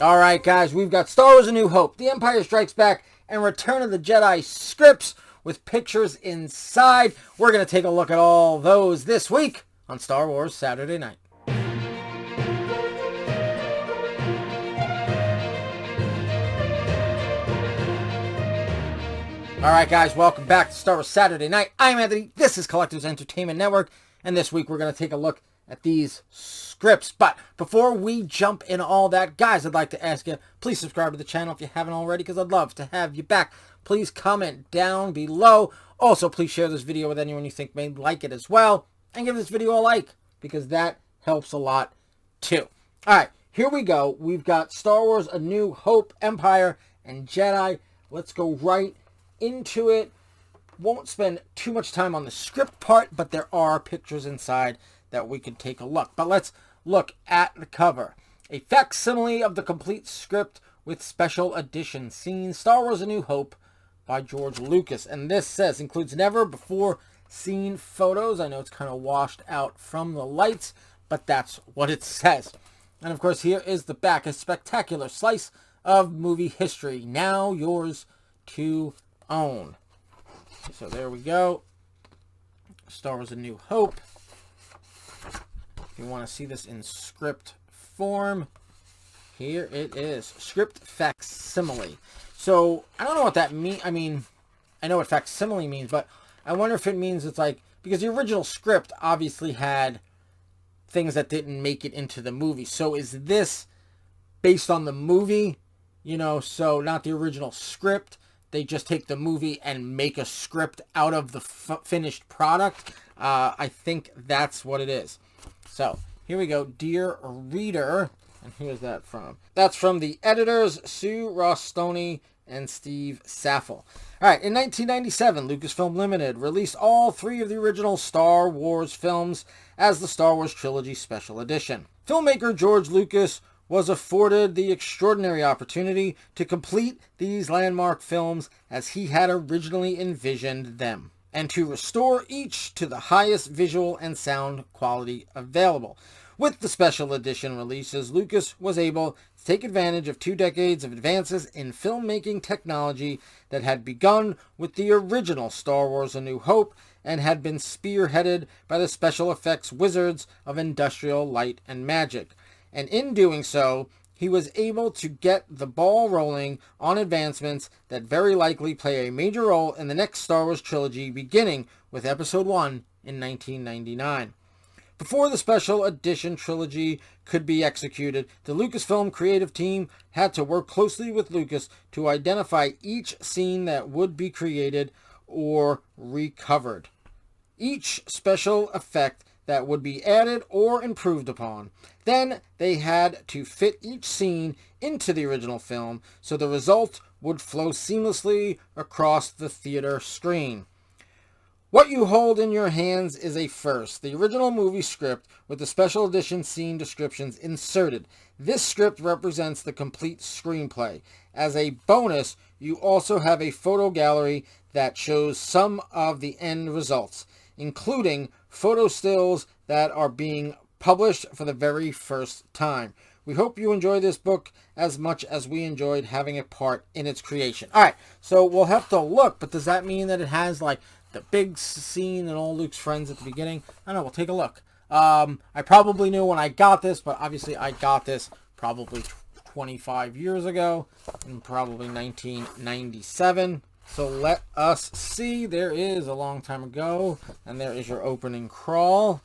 Alright guys, we've got Star Wars A New Hope, The Empire Strikes Back, and Return of the Jedi scripts with pictures inside. We're going to take a look at all those this week on Star Wars Saturday Night. Alright guys, welcome back to Star Wars Saturday Night. I'm Anthony, this is Collectors Entertainment Network, and this week we're going to take a look at these scripts. But before we jump into all that, guys, I'd like to ask you, please subscribe to the channel if you haven't already, because I'd love to have you back. Please comment down below. Also, please share this video with anyone you think may like it as well, and give this video a like, because that helps a lot too. Alright, here we go. We've got Star Wars A New Hope, Empire, and Jedi. Let's go right into it. Won't spend too much time on the script part, but there are pictures inside that we could take a look. But let's look at the cover. A facsimile of the complete script with special edition scenes. Star Wars A New Hope by George Lucas. And this says, includes never before seen photos. I know it's kind of washed out from the lights, but that's what it says. And of course, here is the back. A spectacular slice of movie history. Now yours to own. So there we go. Star Wars A New Hope. If you want to see this in script form, here it is. Script facsimile. So I don't know what that means. I mean, I know what facsimile means, but I wonder if it means it's like, because the original script obviously had things that didn't make it into the movie. So is this based on the movie? You know, so not the original script. They just take the movie and make a script out of the finished product. I think that's what it is. So, here we go. Dear Reader. And who is that from? That's from the editors, Sue Ross-Stoney and Steve Saffel. Alright, in 1997, Lucasfilm Limited released all three of the original Star Wars films as the Star Wars Trilogy Special Edition. Filmmaker George Lucas was afforded the extraordinary opportunity to complete these landmark films as he had originally envisioned them, and to restore each to the highest visual and sound quality available. With the special edition releases, Lucas was able to take advantage of 2 decades of advances in filmmaking technology that had begun with the original Star Wars A New Hope and had been spearheaded by the special effects wizards of industrial light and magic. And in doing so, he was able to get the ball rolling on advancements that very likely play a major role in the next Star Wars trilogy, beginning with Episode 1 in 1999. Before the special edition trilogy could be executed, the Lucasfilm creative team had to work closely with Lucas to identify each scene that would be created or recovered, each special effect that would be added or improved upon. Then they had to fit each scene into the original film so the result would flow seamlessly across the theater screen. What you hold in your hands is a first, the original movie script with the special edition scene descriptions inserted. This script represents the complete screenplay. As a bonus, you also have a photo gallery that shows some of the end results, including photo stills that are being published for the very first time. We hope you enjoy this book as much as we enjoyed having a part in its creation. Alright, so we'll have to look, but does that mean that it has like the big scene and all Luke's friends at the beginning? I don't know, we'll take a look. I probably knew when I got this, but obviously I got this probably 25 years ago, in probably 1997. So let us see. There is a long time ago, and there is your opening crawl.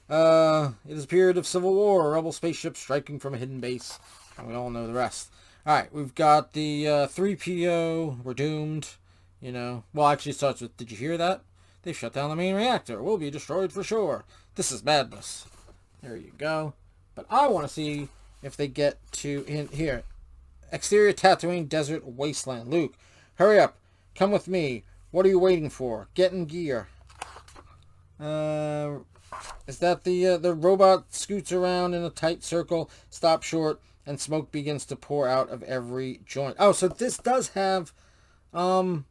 It is a period of civil war, rebel spaceships striking from a hidden base, and we all know the rest. Alright, we've got the 3PO, we're doomed, you know. Well, actually it starts with, did you hear that? They've shut down the main reactor. We'll be destroyed for sure. This is madness. There you go. But I want to see if they get to, here. Exterior Tatooine Desert Wasteland. Luke, hurry up. Come with me. What are you waiting for? Get in gear. Is that the robot scoots around in a tight circle, stops short, and smoke begins to pour out of every joint. Oh, so this does have the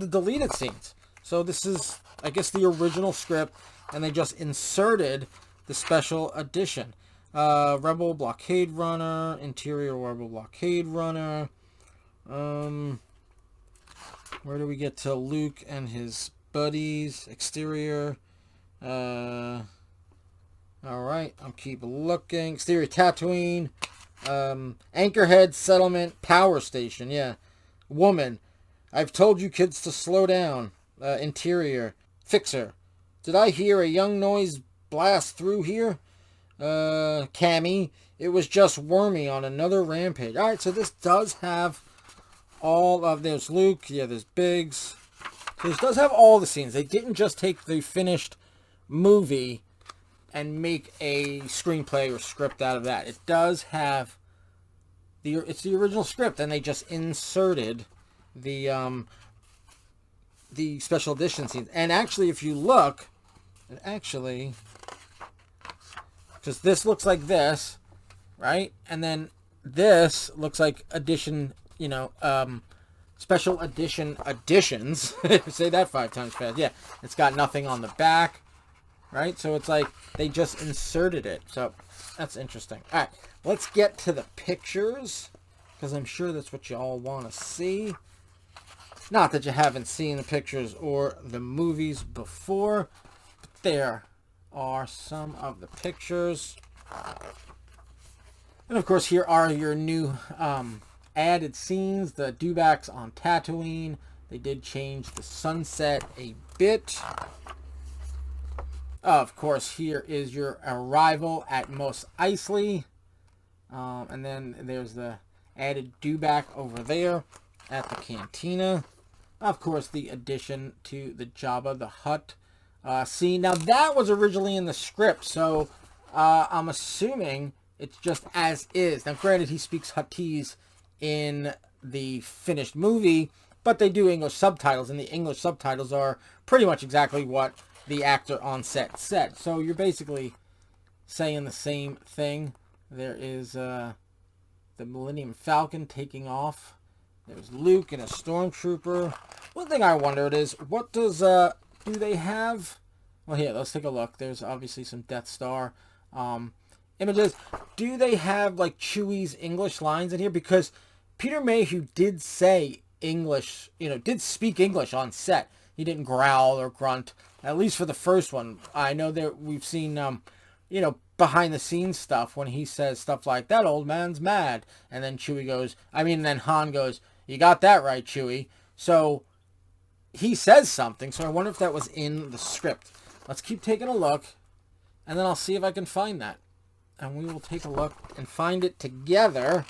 deleted scenes. So this is, I guess, the original script, and they just inserted the special edition. Rebel blockade runner, interior rebel blockade runner. Where do we get to Luke and his buddies? Exterior. Alright, I'll keep looking. Exterior Tatooine. Anchorhead Settlement Power Station, yeah. Woman. I've told you kids to slow down. Interior. Fixer. Did I hear a young noise blast through here? Cammy. It was just Wormy on another rampage. Alright, so this does have all of... There's Luke. Yeah, there's Biggs. So this does have all the scenes. They didn't just take the finished movie and make a screenplay or script out of that. It does have... It's the original script, and they just inserted the special edition scenes. And actually, if you look... Actually... Because this looks like this, right? And then this looks like edition, special edition additions. Say that 5 times fast. Yeah, it's got nothing on the back, right? So it's like they just inserted it. So that's interesting. All right, let's get to the pictures, because I'm sure that's what you all want to see. Not that you haven't seen the pictures or the movies before, but there are some of the pictures. And of course, here are your new added scenes. The dewbacks on Tatooine. They did change the sunset a bit. Of course, here is your arrival at Mos Eisley. And then there's the added dewback over there at the cantina. Of course, the addition to the Jabba the Hutt scene. Now, that was originally in the script, so I'm assuming it's just as is. Now, granted, he speaks Huttese in the finished movie, but they do English subtitles, and the English subtitles are pretty much exactly what the actor on set said. So you're basically saying the same thing. There is the Millennium Falcon taking off. There's Luke and a stormtrooper. One thing I wondered is, what does... do they have... Well, here, let's take a look. There's obviously some Death Star images. Do they have, like, Chewie's English lines in here? Because Peter Mayhew did say English, did speak English on set. He didn't growl or grunt, at least for the first one. I know that we've seen, behind-the-scenes stuff when he says stuff like, that old man's mad. And then then Han goes, you got that right, Chewie. So... he says something, so I wonder if that was in the script. Let's keep taking a look, and then I'll see if I can find that. And we will take a look and find it together,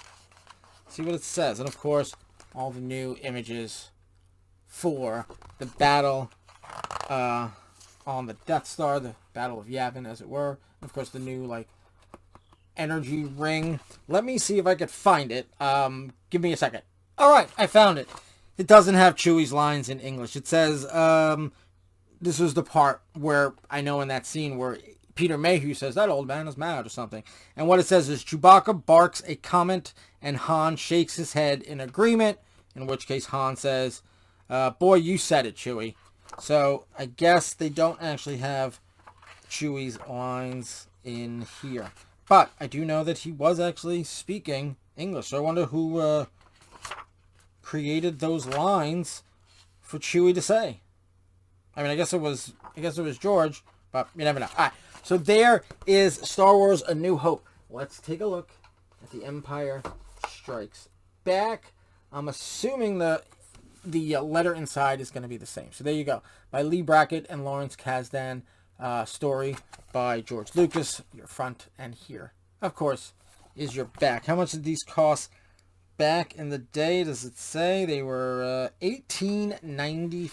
see what it says. And of course, all the new images for the battle on the Death Star, the Battle of Yavin, as it were. And of course, the new, energy ring. Let me see if I could find it. Give me a second. All right, I found it. It doesn't have Chewie's lines in English. It says, this was the part where, I know in that scene where Peter Mayhew says, that old man is mad or something. And what it says is, Chewbacca barks a comment and Han shakes his head in agreement, in which case Han says, boy, you said it, Chewie. So I guess they don't actually have Chewie's lines in here. But I do know that he was actually speaking English. So I wonder who... created those lines for Chewie to say. I mean, I guess it was George, but you never know. All right, so there is Star Wars: A New Hope. Let's take a look at The Empire Strikes Back. I'm assuming the letter inside is going to be the same. So there you go. By Lee Brackett and Lawrence Kasdan. Story by George Lucas. Your front and here, of course, is your back. How much did these cost? Back in the day, does it say? They were $18.95.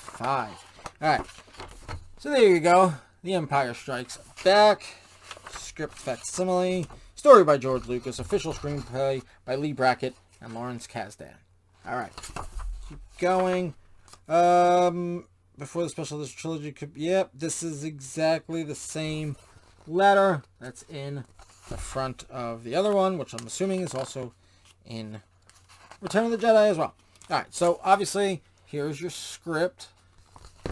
Alright, so there you go. The Empire Strikes Back. Script facsimile. Story by George Lucas. Official screenplay by Lee Brackett and Lawrence Kasdan. Alright, keep going. Before the special edition trilogy could... Yep, this is exactly the same letter that's in the front of the other one, which I'm assuming is also in Return of the Jedi as well. Alright, so obviously, here's your script.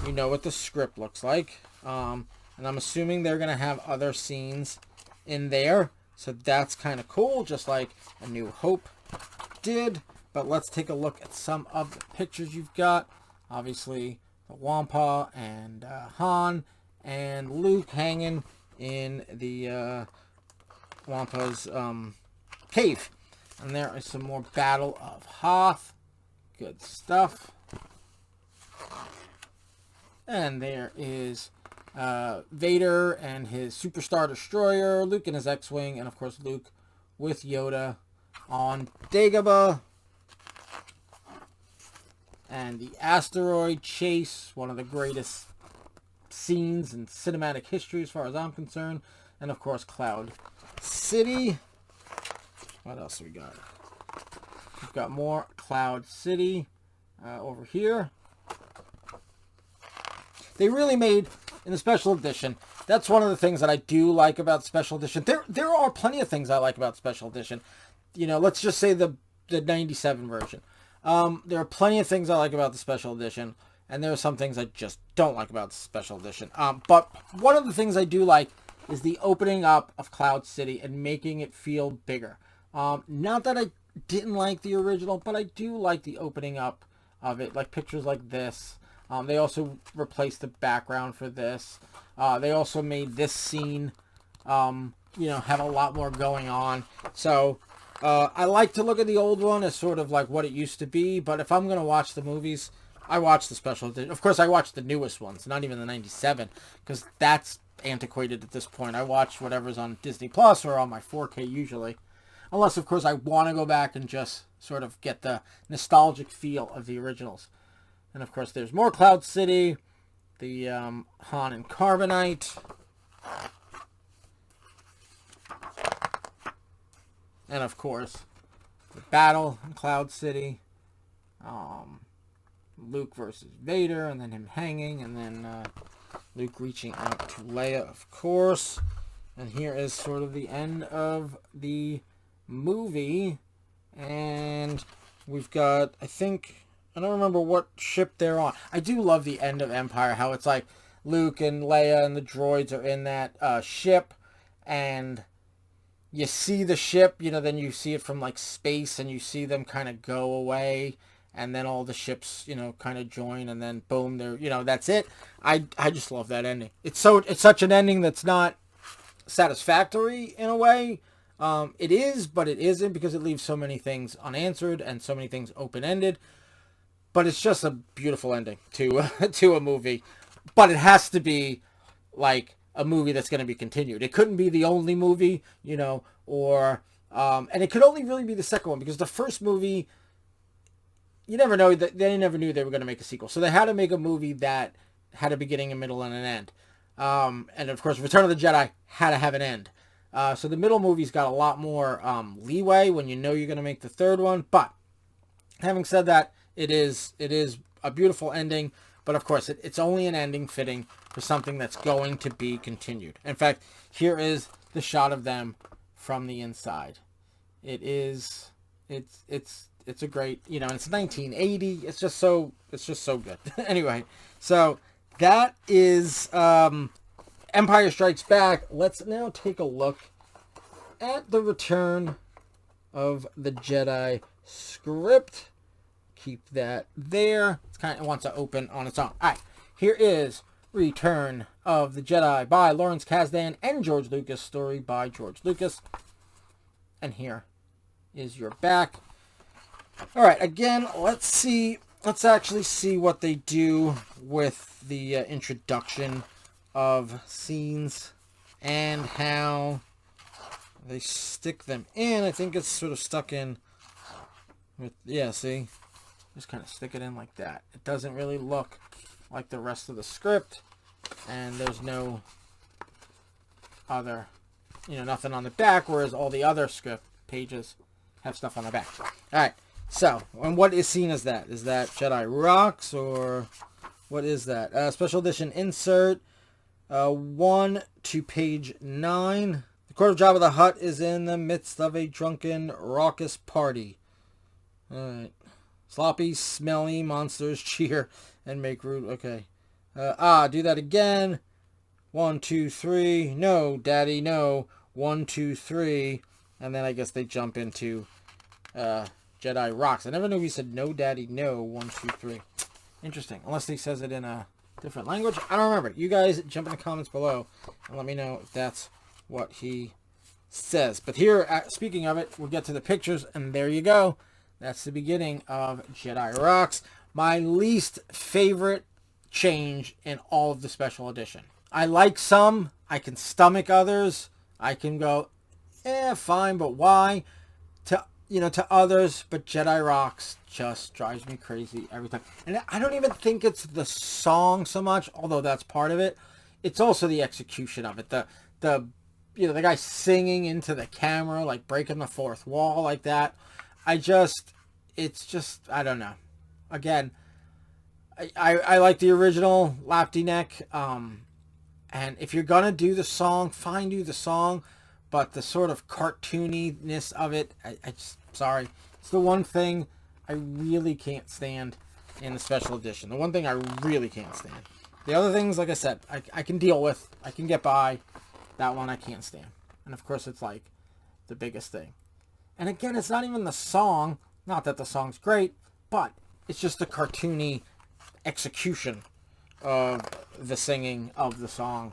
You know what the script looks like. And I'm assuming they're going to have other scenes in there So that's kind of cool, just like A New Hope did. But let's take a look at some of the pictures you've got. Obviously, the Wampa and Han and Luke hanging in the Wampa's cave. And there is some more Battle of Hoth. Good stuff. And there is Vader and his Superstar Destroyer, Luke and his X-Wing, and of course Luke with Yoda on Dagobah. And the asteroid chase, one of the greatest scenes in cinematic history as far as I'm concerned. And of course Cloud City. What else we got? We've got more Cloud City over here. They really made, in the special edition, that's one of the things that I do like about special edition. There are plenty of things I like about special edition. You know, let's just say the 97 version. There are plenty of things I like about the special edition, and there are some things I just don't like about the special edition. But one of the things I do like is the opening up of Cloud City and making it feel bigger. Not that I didn't like the original, but I do like the opening up of it, like pictures like this. They also replaced the background for this. They also made this scene, have a lot more going on. So I like to look at the old one as sort of like what it used to be. But if I'm going to watch the movies, I watch the special edition. Of course, I watch the newest ones, not even the 97, because that's antiquated at this point. I watch whatever's on Disney Plus or on my 4K usually. Unless, of course, I want to go back and just sort of get the nostalgic feel of the originals. And, of course, there's more Cloud City, the Han and Carbonite. And, of course, the battle in Cloud City. Luke versus Vader, and then him hanging, and then Luke reaching out to Leia, of course. And here is sort of the end of the movie. And we've got, I don't remember what ship they're on. I do love the end of Empire, how it's like Luke and Leia and the droids are in that ship, and you see the ship, then you see it from like space, and you see them kind of go away, and then all the ships, kind of join, and then boom, they're, that's it. I just love that ending. It's such an ending that's not satisfactory in a way. It is, but it isn't, because it leaves so many things unanswered and so many things open-ended. But it's just a beautiful ending to a movie. But it has to be like a movie that's going to be continued. It couldn't be the only movie, or and it could only really be the second one, because the first movie, you never know, they never knew they were going to make a sequel. So they had to make a movie that had a beginning, a middle, and an end. And of course, Return of the Jedi had to have an end. So the middle movie's got a lot more leeway when you know you're going to make the third one. But having said that, it is a beautiful ending. But of course, it's only an ending fitting for something that's going to be continued. In fact, here is the shot of them from the inside. It's a great, it's 1980. It's just so good. Anyway, so that is Empire Strikes Back. Let's now take a look at the Return of the Jedi script. Keep that there. It wants to open on its own. All right, here is Return of the Jedi by Lawrence Kasdan and George Lucas, story by George Lucas. And here is your back. All right, again, let's actually see what they do with the introduction of scenes and how they stick them in. I think it's sort of stuck in with, see? Just kind of stick it in like that. It doesn't really look like the rest of the script, and there's no other, nothing on the back, whereas all the other script pages have stuff on the back. All right, so, and what is seen as that? Is that Jedi Rocks, or what is that? Special edition insert, 1 to page 9. The Court of Jabba the Hutt is in the midst of a drunken, raucous party. All right. Sloppy, smelly monsters cheer and make rude. Okay. Do that again. 1, 2, 3. No, Daddy, no. 1, 2, 3, and then I guess they jump into Jedi Rocks. I never knew he said no, Daddy, no. 1, 2, 3. Interesting. Unless he says it in a different language. I don't remember. You guys jump in the comments below and let me know if that's what he says. But here, speaking of it, we'll get to the pictures, and there you go. That's the beginning of Jedi Rocks. My least favorite change in all of the special edition. I like some. I can stomach others. I can go, fine, but why? To others, but Jedi Rocks just drives me crazy every time. And I don't even think it's the song so much, although that's part of it. It's also the execution of it. The guy singing into the camera, like breaking the fourth wall like that. I don't know. Again, I like the original Lapti Neck. And if you're going to do the song, fine, do the song. But the sort of cartooniness of it, sorry. It's the one thing I really can't stand in the special edition. The one thing I really can't stand. The other things, like I said, I can deal with. I can get by. That one I can't stand. And of course, it's like the biggest thing. And again, it's not even the song. Not that the song's great, but it's just the cartoony execution of the singing of the song.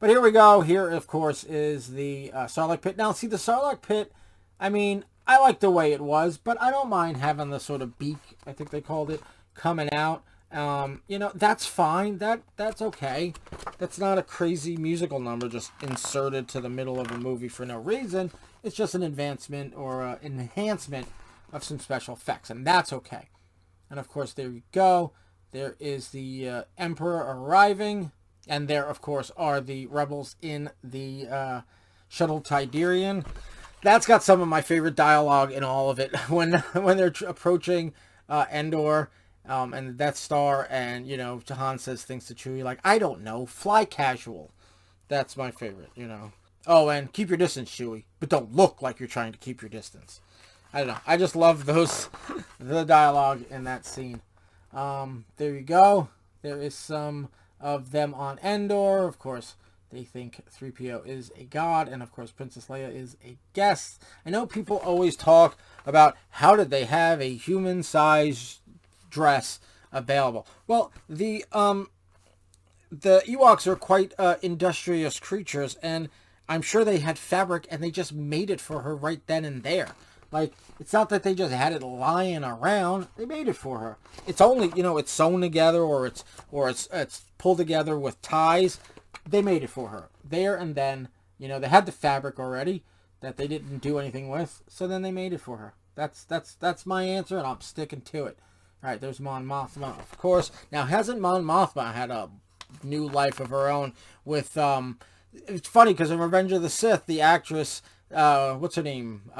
But here we go. Here, of course, is the Sarlacc pit. Now, see, the Sarlacc pit, I mean, I like the way it was, but I don't mind having the sort of beak, I think they called it, coming out. That's fine. That's okay. That's not a crazy musical number just inserted to the middle of a movie for no reason. It's just an advancement or an enhancement of some special effects, and that's okay. And, of course, there you go. There is the Emperor arriving. And there, of course, are the rebels in the shuttle Tidarian. That's got some of my favorite dialogue in all of it. When they're approaching Endor and the Death Star, and, Jahan says things to Chewie like, I don't know, fly casual. That's my favorite, Oh, and keep your distance, Chewie, but don't look like you're trying to keep your distance. I don't know. I just love the dialogue in that scene. There you go. There is some of them on Endor. Of course, they think 3PO is a god, and of course Princess Leia is a guest. I know people always talk about how did they have a human-sized dress available. Well, the Ewoks are quite industrious creatures, and I'm sure they had fabric and they just made it for her right then and there. Like, it's not that they just had it lying around. They made it for her. It's only, it's sewn together or it's pulled together with ties. They made it for her. There and then, they had the fabric already that they didn't do anything with. So then they made it for her. That's my answer, and I'm sticking to it. All right, there's Mon Mothma, of course. Now, hasn't Mon Mothma had a new life of her own with, it's funny because in Revenge of the Sith, the actress, what's her name?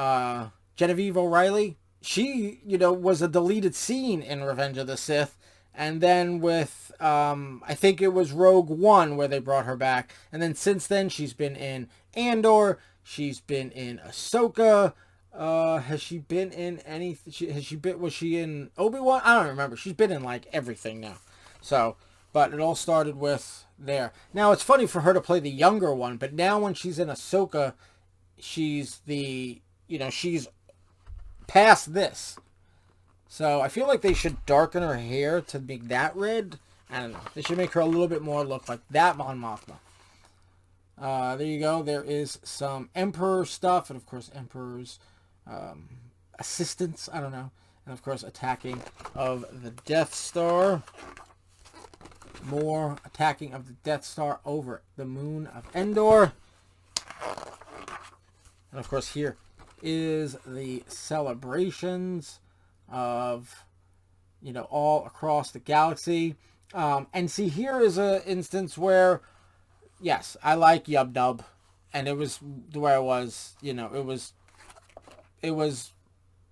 Genevieve O'Reilly, she, was a deleted scene in Revenge of the Sith. And then with, I think it was Rogue One where they brought her back. And then since then, she's been in Andor. She's been in Ahsoka. Has she been in anything? Was she in Obi-Wan? I don't remember. She's been in like everything now. So, but it all started with there. Now, it's funny for her to play the younger one. But now when she's in Ahsoka, she's she's past this. So I feel like they should darken her hair to make that red. I don't know. They should make her a little bit more look like that Mon Mothma. There you go. There is some Emperor stuff. And of course, Emperor's assistants. I don't know. And of course, attacking of the Death Star. More attacking of the Death Star over the moon of Endor. And of course, here is the celebrations of, all across the galaxy. And see, here is an instance where, yes, I like Yub Nub, and it was the way it was, it was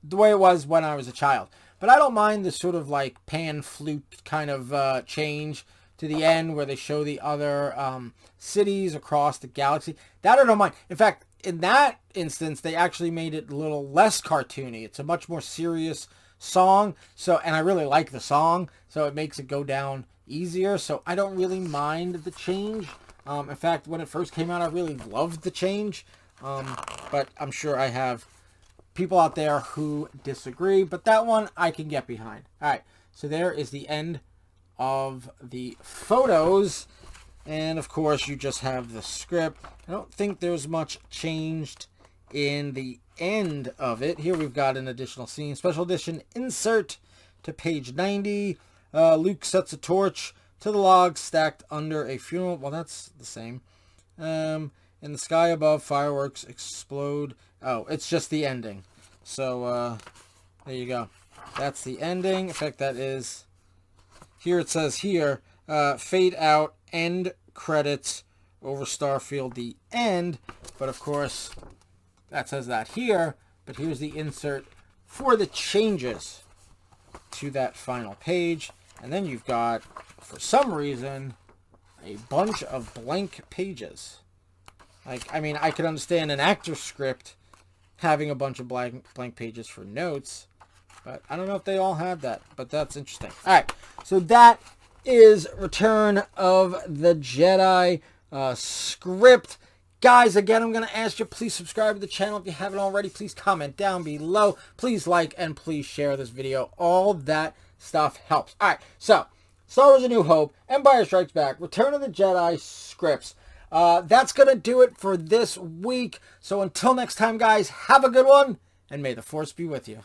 the way it was when I was a child. But I don't mind the sort of like pan flute kind of change to the end where they show the other cities across the galaxy. That I don't mind. In fact, in that instance, they actually made it a little less cartoony. It's a much more serious song. So, and I really like the song, so it makes it go down easier. So I don't really mind the change. In fact, when it first came out, I really loved the change. But I'm sure I have people out there who disagree. But that one I can get behind. All right, so there is the end of the photos. And, of course, you just have the script. I don't think there's much changed in the end of it. Here we've got an additional scene. Special edition insert to page 90. Luke sets a torch to the log stacked under a funeral. Well, that's the same. In the sky above, fireworks explode. Oh, it's just the ending. So, there you go. That's the ending. In fact, that is... Here it says here, fade out, end credits, over Starfield, the end. But, of course, that says that here. But here's the insert for the changes to that final page. And then you've got, for some reason, a bunch of blank pages. Like, I mean, I could understand an actor's script having a bunch of blank pages for notes, but I don't know if they all had that, but that's interesting. All right, so that is Return of the Jedi script. Guys, again, I'm going to ask you, please subscribe to the channel if you haven't already. Please comment down below. Please like and please share this video. All that stuff helps. All right, so Star Wars A New Hope, Empire Strikes Back, Return of the Jedi scripts. That's going to do it for this week. So until next time, guys, have a good one, and may the Force be with you.